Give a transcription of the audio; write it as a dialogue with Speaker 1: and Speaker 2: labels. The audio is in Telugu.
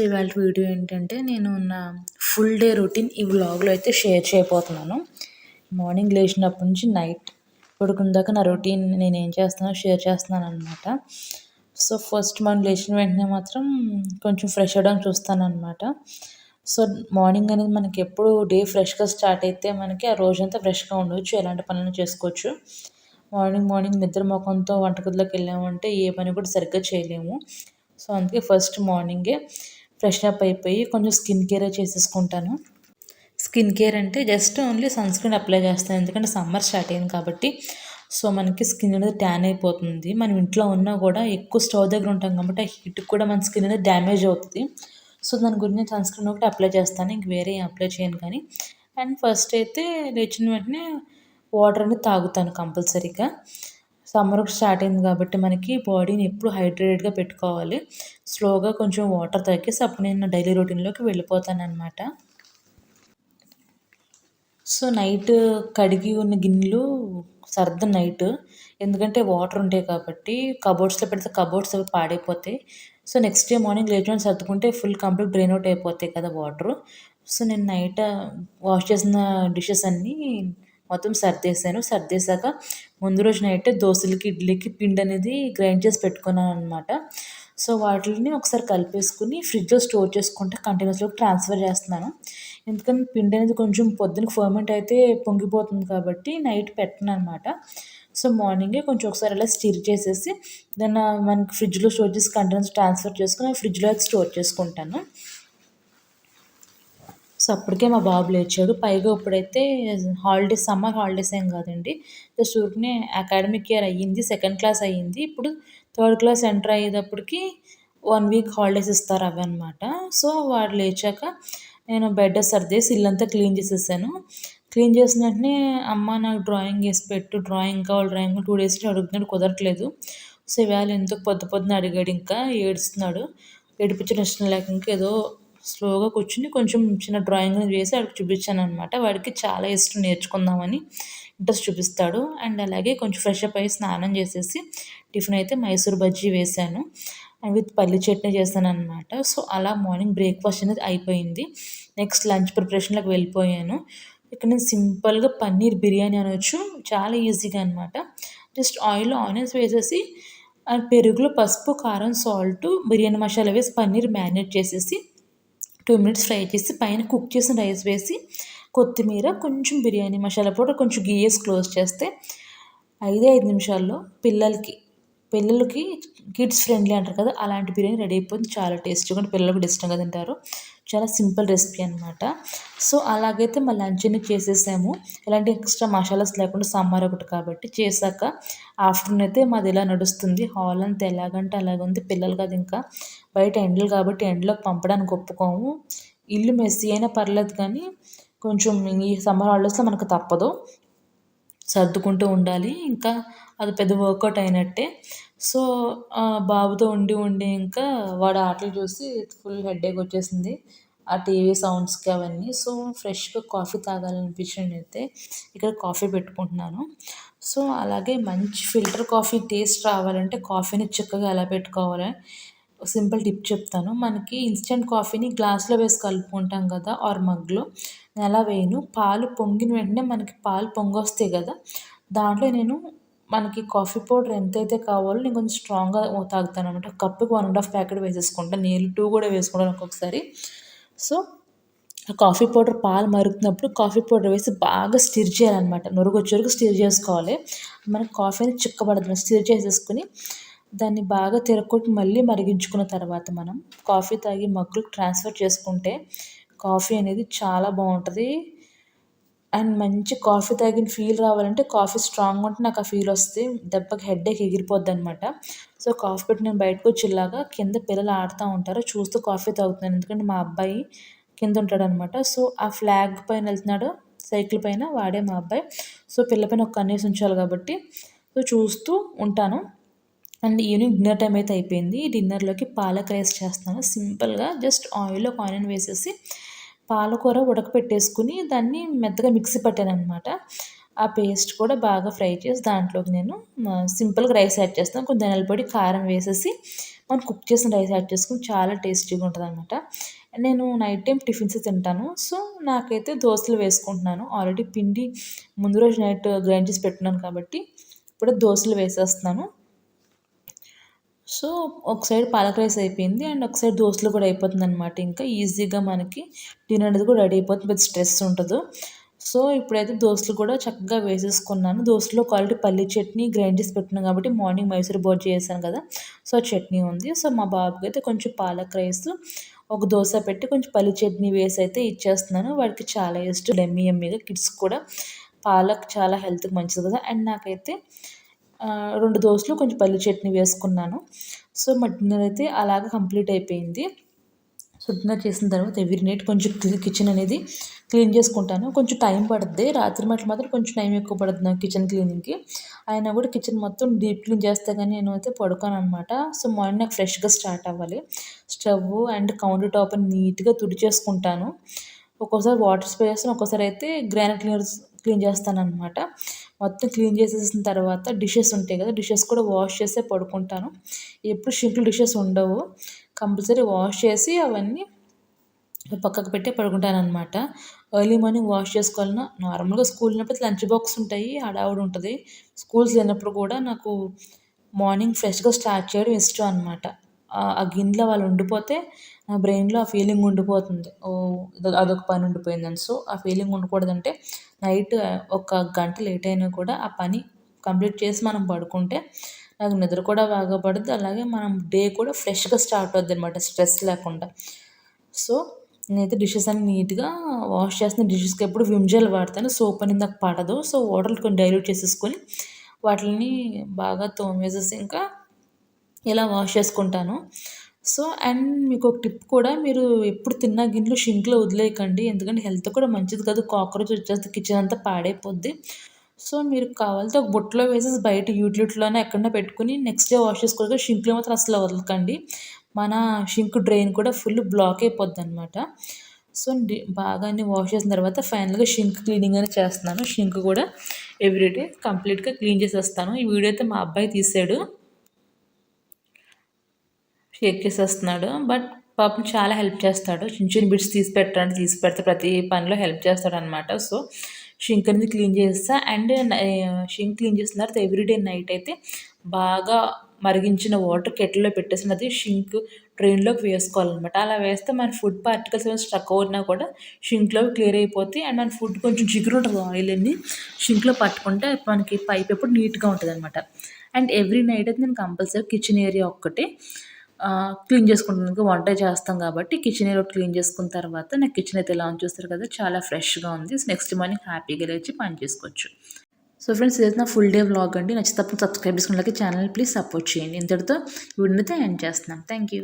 Speaker 1: ఇవాళ వీడియో ఏంటంటే నేను నా ఫుల్ డే రొటీన్ ఈ వ్లాగ్లో అయితే షేర్ చేయబోతున్నాను. మార్నింగ్ లేచినప్పటి నుంచి నైట్ పడుకునే దాకా నా రొటీన్ నేను ఏం చేస్తున్నానో షేర్ చేస్తున్నాను అనమాట. సో ఫస్ట్ మనం లేచిన వెంటనే మాత్రం కొంచెం ఫ్రెష్ అవ్వడానికి చూస్తాను అనమాట. సో మార్నింగ్ అనేది మనకి ఎప్పుడు డే ఫ్రెష్గా స్టార్ట్ అయితే మనకి ఆ రోజంతా ఫ్రెష్గా ఉండవచ్చు, ఎలాంటి పనులను చేసుకోవచ్చు. మార్నింగ్ నిద్ర ముఖంతో వంటగదిలోకి వెళ్ళామంటే ఏ పని కూడా సరిగ్గా చేయలేము. సో అందుకే ఫస్ట్ మార్నింగే ఫ్రెష్ అప్ అయిపోయి కొంచెం స్కిన్ కేర్ చేసేసుకుంటాను. స్కిన్ కేర్ అంటే just only sun screen apply చేస్తాను, ఎందుకంటే సమ్మర్ స్టార్ట్ అయింది కాబట్టి. సో మనకి స్కిన్ అనేది ట్యాన్ అయిపోతుంది. మనం ఇంట్లో ఉన్నా కూడా ఎక్కువ స్టవ్ దగ్గర ఉంటాం కాబట్టి ఆ హీట్కి కూడా మన స్కిన్ అనేది డ్యామేజ్ అవుతుంది. సో దాని గురించి సన్ స్క్రీన్ ఒకటి అప్లై చేస్తాను, ఇంక వేరే అప్లై చేయను. కానీ అండ్ ఫస్ట్ అయితే లేచిన వెంటనే వాటర్ అనేది తాగుతాను కంపల్సరీగా. సమ్మర్ స్టార్ట్ అయింది కాబట్టి మనకి బాడీని ఎప్పుడు హైడ్రేటెడ్గా పెట్టుకోవాలి. స్లోగా కొంచెం వాటర్ తాగేసి అప్పుడు నేను నా డైలీ రొటీన్లోకి వెళ్ళిపోతాను అనమాట. సో నైట్ కడిగి ఉన్న గిన్నెలు సర్దను నైట్, ఎందుకంటే వాటర్ ఉంటాయి కాబట్టి. కబోర్డ్స్లో పెడితే కబోర్డ్స్ అవి పాడైపోతాయి. సో నెక్స్ట్ డే మార్నింగ్ లేచిన సర్దుకుంటే ఫుల్ కంప్లీట్ డ్రైన్ అవుట్ అయిపోతాయి కదా వాటర్. సో నేను నైట్ వాష్ చేసిన డిషెస్ అన్నీ మొత్తం సర్దేశాక ముందు రోజు నైటే దోశలకి ఇడ్లీకి పిండి అనేది గ్రైండ్ చేసి పెట్టుకున్నాను అనమాట. సో వాటిని ఒకసారి కలిపేసుకుని ఫ్రిడ్జ్లో స్టోర్ చేసుకుంటే కంటైనర్స్లోకి ట్రాన్స్ఫర్ చేస్తున్నాను. ఎందుకంటే పిండి అనేది కొంచెం పొద్దున ఫర్మెంట్ అయితే పొంగిపోతుంది కాబట్టి నైట్ పెట్టను అనమాట. సో మార్నింగే కొంచెం ఒకసారి అలా స్టిర్ చేసేసి దాన్ని మనకి ఫ్రిడ్జ్లో స్టోర్ చేసి కంటైనర్స్ ట్రాన్స్ఫర్ చేసుకుని ఫ్రిడ్జ్లో అయితే స్టోర్ చేసుకుంటాను. సో అప్పటికే మా బాబు లేచాడు. పైగా ఇప్పుడైతే హాలిడేస్, సమ్మర్ హాలిడేస్ ఏం కాదండి, జస్ట్ ఊరికనే అకాడమిక్ ఇయర్ అయ్యింది, సెకండ్ క్లాస్ అయ్యింది. ఇప్పుడు థర్డ్ క్లాస్ ఎంటర్ అయ్యేటప్పటికి 1 వీక్ హాలిడేస్ ఇస్తారు అవి అనమాట. సో వాడు లేచాక నేను బెడ్ సర్దేసి ఇల్లంతా క్లీన్ చేసేసాను. క్లీన్ చేసిన వెంటనే అమ్మ నాకు డ్రాయింగ్ వేసి పెట్టు, డ్రాయింగ్ కావాలి, డ్రాయింగ్ 2 డేస్ అడుగుతున్నాడు, కుదరట్లేదు. సో ఇవాళ ఎందుకు పొద్దున అడిగాడు, ఇంకా ఏడుస్తున్నాడు. ఏడిపించడం ఇష్టం లేక ఇంకా ఏదో స్లోగా కూర్చుని కొంచెం చిన్న డ్రాయింగ్ వేసి వాడికి చూపించాను అనమాట. వాడికి చాలా ఇష్టం నేర్చుకుందామని, ఇంట్రెస్ట్ చూపిస్తాడు. అండ్ అలాగే కొంచెం ఫ్రెష్ అప్ అయ్యి స్నానం చేసేసి టిఫిన్ అయితే మైసూర్ బజ్జీ వేశాను అండ్ విత్ పల్లి చట్నీ చేశాను అనమాట. సో అలా మార్నింగ్ బ్రేక్ఫాస్ట్ అనేది అయిపోయింది. నెక్స్ట్ లంచ్ ప్రిపరేషన్లోకి వెళ్ళిపోయాను. ఇక్కడ నేను సింపుల్గా పన్నీర్ బిర్యానీ అనవచ్చు, చాలా ఈజీగా అనమాట. జస్ట్ ఆయిల్లో ఆనియన్స్ వేసేసి అండ్ పెరుగులో పసుపు, కారం, సాల్ట్, బిర్యానీ మసాలా వేసి పన్నీర్ మ్యారినేట్ చేసేసి 2 మినిట్స్ ఫ్రై చేసి పైన కుక్ చేసిన రైస్ వేసి కొత్తిమీర, కొంచెం బిర్యానీ మసాలా పౌడర్, కొంచెం గీ వేసి క్లోజ్ చేస్తే 5 నిమిషాల్లో పిల్లలకి కిడ్స్ ఫ్రెండ్లీ అంటారు కదా, అలాంటి బిర్యానీ రెడీ అయిపోయింది. చాలా టేస్టీగా ఉంటే పిల్లలు కూడా ఇష్టంగా తింటారు. చాలా సింపుల్ రెసిపీ అనమాట. సో అలాగైతే మా లంచ్ అన్ని చేసేసాము, ఎలాంటి ఎక్స్ట్రా మసాలాస్ లేకుండా, సమ్మర్ ఒకటి కాబట్టి. చేశాక ఆఫ్టర్నూన్ అయితే మాది ఇలా నడుస్తుంది. హాల్ అంతా ఎలాగంటే అలాగుంది. పిల్లలు కదా ఇంకా బయట ఎండలు కాబట్టి ఎండలోకి పంపడానికి ఒప్పుకోము. ఇల్లు మెస్సీ అయినా పర్లేదు కానీ కొంచెం ఈ సమ్మర్ హాలిడేస్లో మనకు తప్పదు, సర్దుకుంటూ ఉండాలి. ఇంకా అది పెద్ద వర్కౌట్ అయినట్టే. సో బాబుతో ఉండి ఇంకా వాడు ఆటలు చూసి ఫుల్ హెడేక్ వచ్చేసింది, ఆ టీవీ సౌండ్స్కి అవన్నీ. సో ఫ్రెష్గా కాఫీ తాగాలనిపించింది అయితే ఇక్కడ కాఫీ పెట్టుకుంటున్నాను. సో అలాగే మంచి ఫిల్టర్ కాఫీ టేస్ట్ రావాలంటే కాఫీని చిక్కగా ఎలా పెట్టుకోవాలి సింపుల్ టిప్ చెప్తాను. మనకి ఇన్స్టెంట్ కాఫీని గ్లాస్లో వేసి కలుపుకుంటాం కదా, ఆర్ మగ్లో. నేను అలా వేయను. పాలు పొంగిన వెంటనే మనకి పాలు పొంగొస్తాయి కదా, దాంట్లో నేను మనకి కాఫీ పౌడర్ ఎంతైతే కావాలో నేను కొంచెం స్ట్రాంగ్గా తాగుతాను అనమాట. కప్పుకి 1.5 ప్యాకెట్ వేసేసుకుంటాను, నీళ్ళు 2 కూడా వేసుకుంటాను ఒక్కొక్కసారి. సో కాఫీ పౌడర్ పాలు మరుగుతున్నప్పుడు కాఫీ పౌడర్ వేసి బాగా స్టిర్ చేయాలన్నమాట. నురుగు వచ్చే వరకు స్టిర్ చేసుకోవాలి. మనకి కాఫీ అనేది చిక్కబడదు. స్టిర్ చేసేసుకుని దాన్ని బాగా తిరగొట్టి మళ్ళీ మరిగించుకున్న తర్వాత మనం కాఫీ తాగి మగ్గులకు ట్రాన్స్ఫర్ చేసుకుంటే కాఫీ అనేది చాలా బాగుంటుంది. అండ్ మంచి కాఫీ తాగిన ఫీల్ రావాలంటే కాఫీ స్ట్రాంగ్ ఉంటే నాకు ఆ ఫీల్ వస్తే దెబ్బకి హెడేక్ ఎగిరిపోద్ది అనమాట. సో కాఫీ పెట్టి నేను బయటకు వచ్చి ఇలాగా కింద పిల్లలు ఆడుతూ ఉంటారు, చూస్తూ కాఫీ తాగుతున్నాను. ఎందుకంటే మా అబ్బాయి కింద ఉంటాడనమాట. సో ఆ ఫ్లాగ్ పైన వెళ్తున్నాడు సైకిల్ పైన, వాడే మా అబ్బాయి. సో పిల్ల పైన ఒక కన్నేసి ఉంచాలి కాబట్టి సో చూస్తూ ఉంటాను. అండ్ ఈవినింగ్ డిన్నర్ టైం అయితే అయిపోయింది. డిన్నర్లోకి పాలక్ రైస్ చేస్తున్నాను సింపుల్గా. జస్ట్ ఆయిల్లో ఒక ఆనియన్ వేసేసి పాలకూర ఉడకపెట్టేసుకుని దాన్ని మెత్తగా మిక్సీ పట్టాను అనమాట. ఆ పేస్ట్ కూడా బాగా ఫ్రై చేసి దాంట్లోకి నేను సింపుల్గా రైస్ యాడ్ చేస్తాను. కొంచెం ధనియాల పొడి, కారం వేసేసి మనం కుక్ చేసిన రైస్ యాడ్ చేసుకొని చాలా టేస్టీగా ఉంటుందన్నమాట. నేను నైట్ టైం టిఫిన్స్ తింటాను. సో, నాకైతే దోసలు వేసుకుంటున్నాను. ఆల్రెడీ పిండి ముందు రోజు నైట్ గ్రైండ్ చేసి పెట్టుకున్నాను కాబట్టి ఇప్పుడు దోసలు వేసేస్తున్నాను. సో, ఒక సైడ్ పాలక్ రైస్ అయిపోయింది. అండ్ ఒక సైడ్ దోసలు కూడా అయిపోతుందనమాట. ఇంకా ఈజీగా మనకి డిన్నర్ అనేది కూడా రెడీ అయిపోతుంది. పెద్ద స్ట్రెస్ ఉండదు. సో, ఇప్పుడైతే దోసలు కూడా చక్కగా వేసేసుకున్నాను. దోసలో ఆల్రెడీ పల్లీ చట్నీ గ్రైండ్ చేసి పెట్టుకున్నాను కాబట్టి మార్నింగ్ మైసూర్ బోర్డ్ చేశాను కదా! సో, చట్నీ ఉంది. సో, మా బాబుకి అయితే కొంచెం పాలక్ రైస్, ఒక దోస పెట్టి కొంచెం పల్లీ చట్నీ వేసి అయితే ఇచ్చేస్తున్నాను. వాడికి చాలా ఇష్టం యమ్మీగా. కిడ్స్‌కి కూడా పాలక్ చాలా హెల్త్‌కి మంచిది కదా! అండ్ నాకైతే 2 దోసలు కొంచెం పల్లి చట్నీ వేసుకున్నాను. సో, మా డిన్నర్ అయితే అలాగా కంప్లీట్ అయిపోయింది. సో, డిన్నర్ చేసిన తర్వాత ఎవ్రీ నైట్ కొంచెం కిచెన్ అనేది క్లీన్ చేసుకుంటాను. కొంచెం టైం పడుద్ది. రాత్రి మాత్రం కొంచెం టైం ఎక్కువ పడుద్ది నాకు కిచెన్ క్లీనింగ్‌కి. అయినా కూడా కిచెన్ మొత్తం డీప్ క్లీన్ చేస్తే గానీ నేనైతే పడుకోననమాట. సో, మార్నింగ్ నాకు ఫ్రెష్‌గా స్టార్ట్ అవ్వాలి. స్టవ్ అండ్ కౌంటర్ టాప్ నీట్‌గా తుడిచేసుకుంటాను. ఒక్కోసారి వాటర్ స్ప్రే చేస్తాను. ఒక్కోసారి అయితే గ్రానైట్ క్లీన్ చేస్తాననమాట. మొత్తం క్లీన్ చేసేసిన తర్వాత డిషెస్ ఉంటాయి కదా! డిషెస్ కూడా వాష్ చేసే పడుకుంటాను. ఎప్పుడు షింక్‌లో డిషెస్ ఉండవు. కంపల్సరీ వాష్ చేసి అవన్నీ పక్కకు పెట్టి పడుకుంటాననమాట. ఎర్లీ మార్నింగ్ వాష్ చేసుకోవాలన్నా నార్మల్‌గా స్కూల్ ఉన్నప్పుడు లంచ్ బాక్స్ ఉంటాయి. హడావుడి ఉంటది. స్కూల్స్ లేనప్పుడు కూడా నాకు మార్నింగ్ ఫ్రెష్‌గా స్టార్ట్ చేయడం ఇష్టం అనమాట. ఆ గిన్నెలో వాళ్ళు ఉండిపోతే నా బ్రెయిన్‌లో ఆ ఫీలింగ్ ఉండిపోతుంది. ఓహ్! అదొక పని ఉండిపోయిందని. సో, ఆ ఫీలింగ్ ఉండకూడదంటే నైట్ ఒక గంట లేట్ అయినా కూడా ఆ పని కంప్లీట్ చేసి మనం పడుకుంటే నాకు నిద్ర కూడా బాగా పడుద్ది. అలాగే మనం డే కూడా ఫ్రెష్‌గా స్టార్ట్ అవుద్దనమాట స్ట్రెస్ లేకుండా. సో, నేనైతే డిషెస్ అన్నీ నీట్‌గా వాష్ చేస్తాను. డిషెస్‌కి ఎప్పుడు విమ్ జెల్ వాడతాను. సోప్ అనేది నాకు పడదు. సో, వాటర్‌లో కొంచెం డైల్యూట్ చేసేసుకొని వాటిల్ని బాగా తోమేసేసి ఇంకా ఇలా వాష్ చేసుకుంటాను. సో, అండ్ మీకొక టిప్ కూడా మీరు ఎప్పుడు తిన్న గిన్నెలు షింక్‌లో వదిలేయకండి. ఎందుకంటే హెల్త్ కూడా మంచిది కాదు. కాక్రోచ్ వచ్చేస్తే కిచెన్ అంతా పాడైపోద్ది. సో, మీరు కావాలితే ఒక బుట్టలో వేసేసి బయట యూటిలిటీలోనే ఎక్కడన్నా పెట్టుకొని నెక్స్ట్ డే వాష్ చేసుకోవాలి. షింక్‌లో మాత్రం అసలు వదలకండి. మన షింక్ డ్రైన్ కూడా ఫుల్ బ్లాక్ అయిపోద్దనమాట. సో, బాగా అన్ని వాష్ చేసిన తర్వాత ఫైనల్‌గా షింక్ క్లీనింగ్ అనేది చేస్తున్నాను. షింక్ కూడా ఎవ్రీడే కంప్లీట్‌గా క్లీన్ చేసేస్తాను. ఈ వీడియో అయితే మా అబ్బాయి తీసాడు. షేక్ చేసేస్తున్నాడు. బట్ పాపం చాలా హెల్ప్ చేస్తాడు. చిన్న చిన్న బిట్స్ తీసి పెట్టండి, తీసి పెడితే ప్రతి పనిలో హెల్ప్ చేస్తాడనమాట. సో, షింక్ అనేది క్లీన్ చేసేసా. అండ్ షింక్ క్లీన్ చేసిన తర్వాత ఎవ్రీడే నైట్ అయితే బాగా మరిగించిన వాటర్ కెటిల్‌లో పెట్టేసి అది షింక్ డ్రైన్‌లోకి వేసుకోవాలనమాట. అలా వేస్తే మన ఫుడ్ పార్టికల్స్ ఏమైనా స్ట్రక్ అవునా కూడా షింక్‌లోవి క్లియర్ అయిపోతాయి. అండ్ మన ఫుడ్ కొంచెం జిగురు ఉంటుంది ఆయిల్ అన్ని షింక్‌లో పట్టుకుంటే మనకి పైప్ ఎప్పుడు నీట్‌గా ఉంటదనమాట. అండ్ ఎవ్రీ నైట్ అయితే నేను కంపల్సరీ కిచెన్ ఏరియా ఒక్కటే క్లీన్ చేసుకుంటాను. ఇంకా వంట చేస్తాం కాబట్టి కిచెన్ ఏరియా క్లీన్ చేసుకున్న తర్వాత నాకు కిచెన్ అయితే ఎలా ఉంది చూస్తారు కదా! చాలా ఫ్రెష్‌గా ఉంది. నెక్స్ట్ మార్నింగ్ హ్యాపీగా లేచి పని చేసుకోవచ్చు. సో ఫ్రెండ్స్, ఇదైతే నా ఫుల్ డే వ్లాగ్ అండి. నచ్చితే తప్పకుండా సబ్స్క్రైబ్ చేసుకున్నట్లయితే ఛానల్ ప్లీజ్ సపోర్ట్ చేయండి. ఇంతటితో ఈ వీడియోని అయితే ఎండ్ చేస్తున్నాను. Thank you.